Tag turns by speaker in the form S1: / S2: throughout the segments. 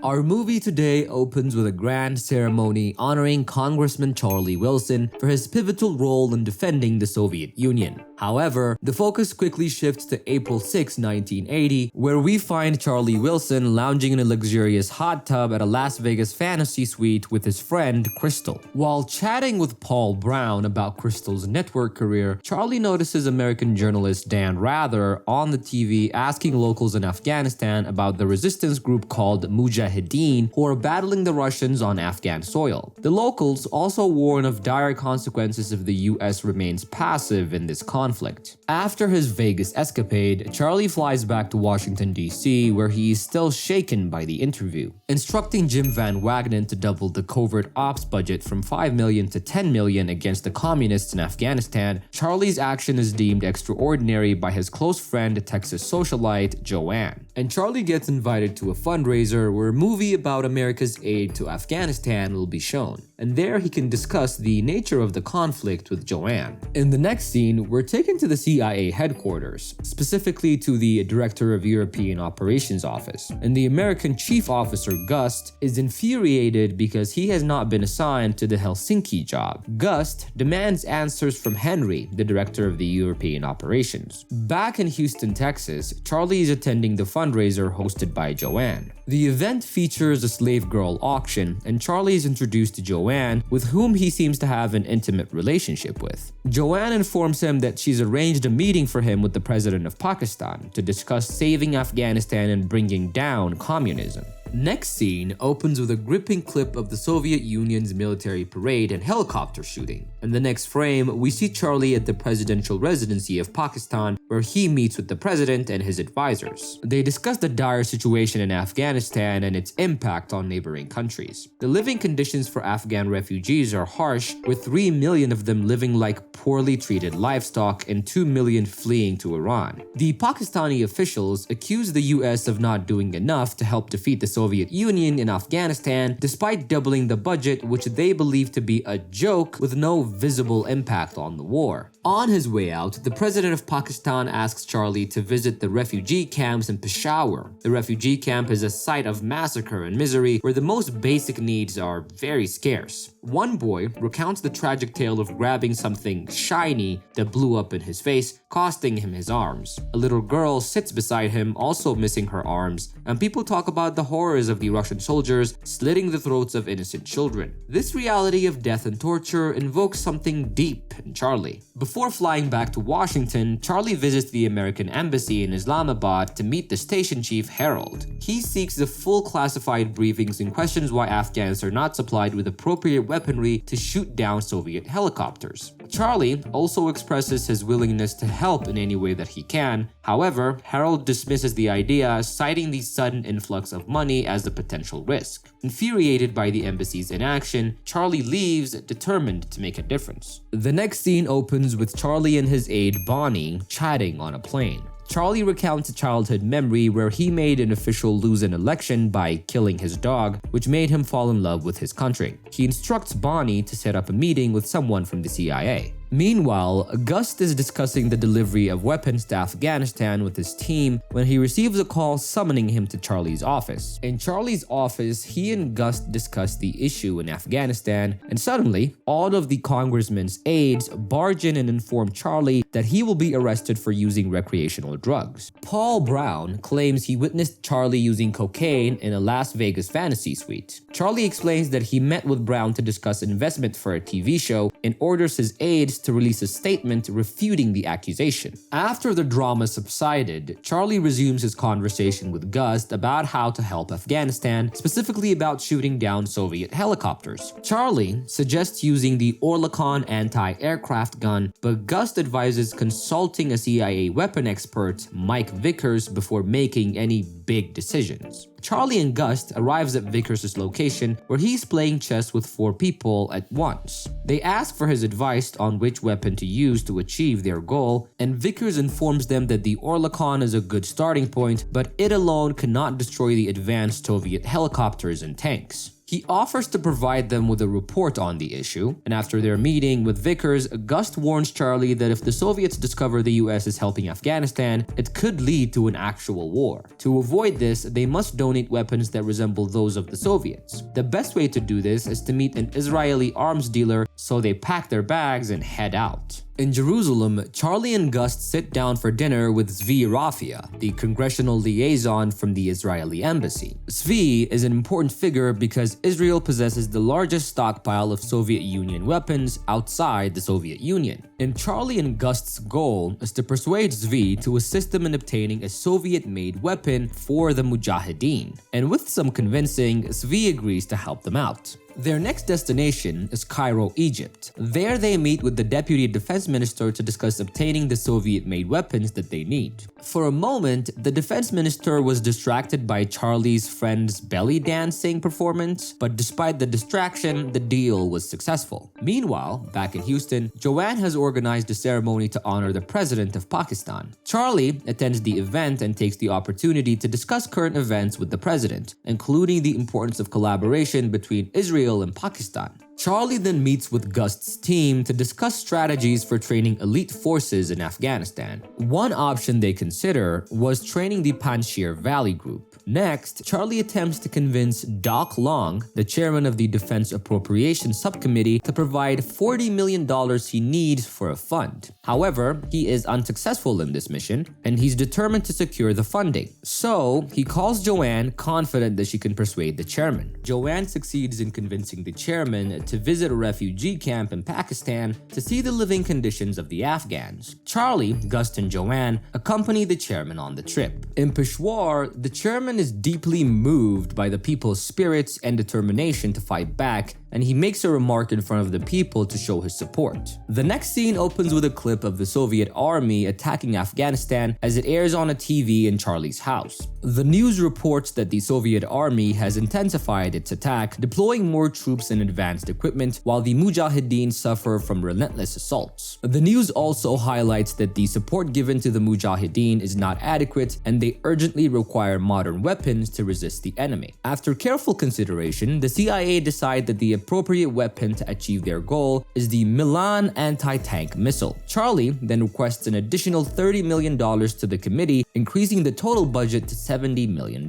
S1: Our movie today opens with a grand ceremony honoring Congressman Charlie Wilson for his pivotal role in defending the Soviet Union. However, the focus quickly shifts to April 6, 1980, where we find Charlie Wilson lounging in a luxurious hot tub at a Las Vegas fantasy suite with his friend Crystal. While chatting with Paul Brown about Crystal's network career, Charlie notices American journalist Dan Rather on the TV asking locals in Afghanistan about the resistance group called Mujahideen who are battling the Russians on Afghan soil. The locals also warn of dire consequences if the US remains passive in this conflict. After his Vegas escapade, Charlie flies back to Washington, D.C., where he is still shaken by the interview. Instructing Jim Van Wagenen to double the covert ops budget from $5 million to $10 million against the communists in Afghanistan, Charlie's action is deemed extraordinary by his close friend, Texas socialite Joanne. And Charlie gets invited to a fundraiser where a movie about America's aid to Afghanistan will be shown. And there he can discuss the nature of the conflict with Joanne. In the next scene, we're taken to the CIA headquarters, specifically to the Director of European Operations office. And the American chief officer, Gust, is infuriated because he has not been assigned to the Helsinki job. Gust demands answers from Henry, the Director of the European Operations. Back in Houston, Texas, Charlie is attending the fundraiser hosted by Joanne. The event features a slave girl auction, and Charlie is introduced to Joanne, with whom he seems to have an intimate relationship with. Joanne informs him that she's arranged a meeting for him with the president of Pakistan to discuss saving Afghanistan and bringing down communism. Next scene opens with a gripping clip of the Soviet Union's military parade and helicopter shooting. In the next frame, we see Charlie at the presidential residency of Pakistan, where he meets with the president and his advisors. They discuss the dire situation in Afghanistan and its impact on neighboring countries. The living conditions for Afghan refugees are harsh, with 3 million of them living like poorly treated livestock and 2 million fleeing to Iran. The Pakistani officials accuse the US of not doing enough to help defeat the Soviet Union in Afghanistan, despite doubling the budget, which they believe to be a joke with no visible impact on the war. On his way out, the president of Pakistan asks Charlie to visit the refugee camps in Peshawar. The refugee camp is a site of massacre and misery where the most basic needs are very scarce. One boy recounts the tragic tale of grabbing something shiny that blew up in his face, costing him his arms. A little girl sits beside him, also missing her arms, and people talk about the horrors of the Russian soldiers slitting the throats of innocent children. This reality of death and torture invokes something deep in Charlie. Before flying back to Washington, Charlie visits the American embassy in Islamabad to meet the station chief, Harold. He seeks the full classified briefings and questions why Afghans are not supplied with appropriate weaponry to shoot down Soviet helicopters. Charlie also expresses his willingness to help in any way that he can. However, Harold dismisses the idea, citing the sudden influx of money as a potential risk. Infuriated by the embassy's inaction, Charlie leaves, determined to make a difference. The next scene opens with Charlie and his aide Bonnie chatting on a plane. Charlie recounts a childhood memory where he made an official lose an election by killing his dog, which made him fall in love with his country. He instructs Bonnie to set up a meeting with someone from the CIA. Meanwhile, Gust is discussing the delivery of weapons to Afghanistan with his team when he receives a call summoning him to Charlie's office. In Charlie's office, he and Gust discuss the issue in Afghanistan, and suddenly, all of the congressman's aides barge in and inform Charlie that he will be arrested for using recreational drugs. Paul Brown claims he witnessed Charlie using cocaine in a Las Vegas fantasy suite. Charlie explains that he met with Brown to discuss investment for a TV show and orders his aides to release a statement refuting the accusation. After the drama subsided, Charlie resumes his conversation with Gust about how to help Afghanistan, specifically about shooting down Soviet helicopters. Charlie suggests using the Orlikon anti-aircraft gun, but Gust advises consulting a CIA weapon expert, Mike Vickers, before making any big decisions. Charlie and Gust arrives at Vickers' location where he's playing chess with 4 people at once. They ask for his advice on which weapon to use to achieve their goal, and Vickers informs them that the Orlikon is a good starting point, but it alone cannot destroy the advanced Soviet helicopters and tanks. He offers to provide them with a report on the issue, and after their meeting with Vickers, Gust warns Charlie that if the Soviets discover the US is helping Afghanistan, it could lead to an actual war. To avoid this, they must donate weapons that resemble those of the Soviets. The best way to do this is to meet an Israeli arms dealer, so they pack their bags and head out. In Jerusalem, Charlie and Gust sit down for dinner with Zvi Rafia, the congressional liaison from the Israeli embassy. Zvi is an important figure because Israel possesses the largest stockpile of Soviet Union weapons outside the Soviet Union. And Charlie and Gust's goal is to persuade Zvi to assist them in obtaining a Soviet-made weapon for the Mujahideen. And with some convincing, Zvi agrees to help them out. Their next destination is Cairo, Egypt. There they meet with the deputy defense minister to discuss obtaining the Soviet-made weapons that they need. For a moment, the defense minister was distracted by Charlie's friend's belly dancing performance, but despite the distraction, the deal was successful. Meanwhile, back in Houston, Joanne has organized a ceremony to honor the president of Pakistan. Charlie attends the event and takes the opportunity to discuss current events with the president, including the importance of collaboration between Israel and Pakistan. Charlie then meets with Gust's team to discuss strategies for training elite forces in Afghanistan. One option they consider was training the Panjshir Valley Group. Next, Charlie attempts to convince Doc Long, the chairman of the Defense Appropriations Subcommittee, to provide $40 million he needs for a fund. However, he is unsuccessful in this mission, and he's determined to secure the funding. So, he calls Joanne, confident that she can persuade the chairman. Joanne succeeds in convincing the chairman to visit a refugee camp in Pakistan to see the living conditions of the Afghans. Charlie, Gust, and Joanne accompany the chairman on the trip. In Peshawar, the chairman is deeply moved by the people's spirits and determination to fight back, and he makes a remark in front of the people to show his support. The next scene opens with a clip of the Soviet army attacking Afghanistan as it airs on a TV in Charlie's house. The news reports that the Soviet army has intensified its attack, deploying more troops and advanced equipment, while the Mujahideen suffer from relentless assaults. The news also highlights that the support given to the Mujahideen is not adequate, and they urgently require modern weapons to resist the enemy. After careful consideration, the CIA decide that the appropriate weapon to achieve their goal is the Milan anti-tank missile. Charlie then requests an additional $30 million to the committee, increasing the total budget to $70 million.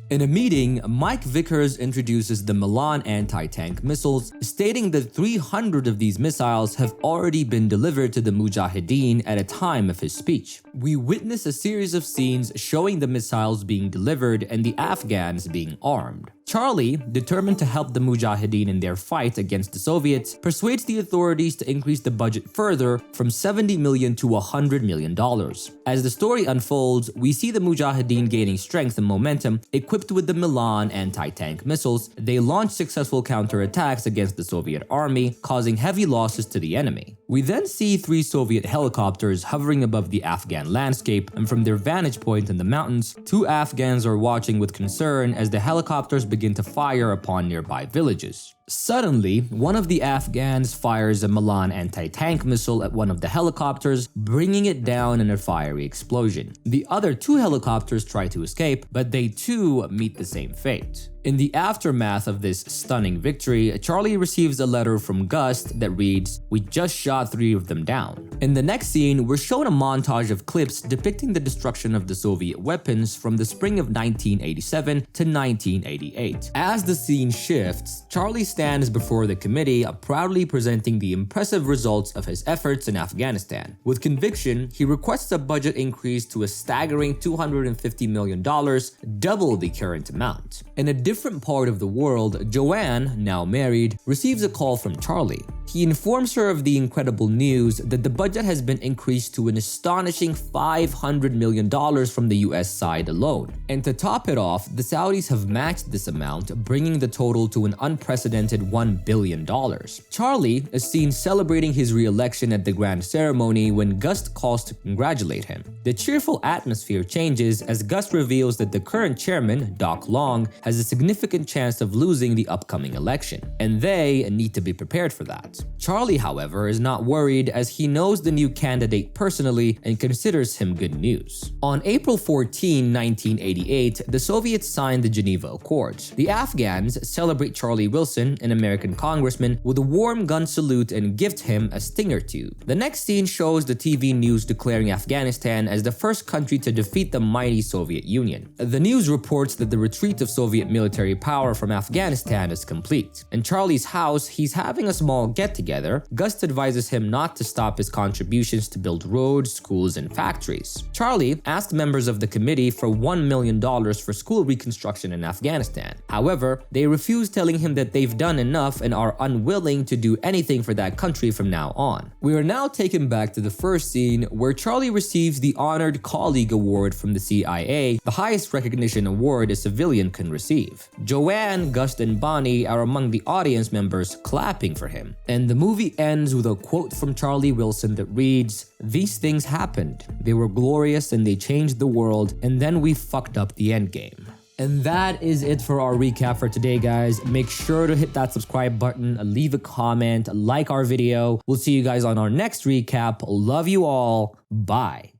S1: In a meeting, Mike Vickers introduces the Milan anti-tank missiles, stating that 300 of these missiles have already been delivered to the Mujahideen at a time of his speech. We witness a series of scenes showing the missiles being delivered and the Afghans being armed. Charlie, determined to help the Mujahideen in their fight against the Soviets, persuades the authorities to increase the budget further from $70 million to $100 million. As the story unfolds, we see the Mujahideen gaining strength and momentum. Equipped with the Milan anti-tank missiles, they launch successful counterattacks against the Soviet army, causing heavy losses to the enemy. We then see 3 Soviet helicopters hovering above the Afghan landscape, and from their vantage point in the mountains, 2 Afghans are watching with concern as the helicopters begin to fire upon nearby villages. Suddenly, one of the Afghans fires a Milan anti-tank missile at one of the helicopters, bringing it down in a fiery explosion. The other 2 helicopters try to escape, but they too meet the same fate. In the aftermath of this stunning victory, Charlie receives a letter from Gust that reads, "We just shot 3 of them down." In the next scene, we're shown a montage of clips depicting the destruction of the Soviet weapons from the spring of 1987 to 1988. As the scene shifts, Charlie stands before the committee, proudly presenting the impressive results of his efforts in Afghanistan. With conviction, he requests a budget increase to a staggering $250 million, double the current amount. In a different part of the world, Joanne, now married, receives a call from Charlie. He informs her of the incredible news that the budget has been increased to an astonishing $500 million from the US side alone. And to top it off, the Saudis have matched this amount, bringing the total to an unprecedented $1 billion. Charlie is seen celebrating his re-election at the grand ceremony when Gust calls to congratulate him. The cheerful atmosphere changes as Gust reveals that the current chairman, Doc Long, has a significant chance of losing the upcoming election, and they need to be prepared for that. that. Charlie, however, is not worried as he knows the new candidate personally and considers him good news. On April 14, 1988, the Soviets signed the Geneva Accords. The Afghans celebrate Charlie Wilson, an American congressman, with a warm gun salute and gift him a Stinger tube. The next scene shows the TV news declaring Afghanistan as the first country to defeat the mighty Soviet Union. The news reports that the retreat of Soviet military power from Afghanistan is complete. In Charlie's house, he's having a small get-together. Gust advises him not to stop his contributions to build roads, schools, and factories. Charlie asked members of the committee for $1 million for school reconstruction in Afghanistan. However, they refuse, telling him that they've done enough and are unwilling to do anything for that country from now on. We are now taken back to the first scene where Charlie receives the Honored Colleague Award from the CIA, the highest recognition award a civilian can receive. Joanne, Gust, and Bonnie are among the audience members clapping for him. And the movie ends with a quote from Charlie Wilson that reads, "These things happened. They were glorious and they changed the world, and then we fucked up the endgame." And that is it for our recap for today, guys. Make sure to hit that subscribe button, leave a comment, like our video. We'll see you guys on our next recap. Love you all. Bye.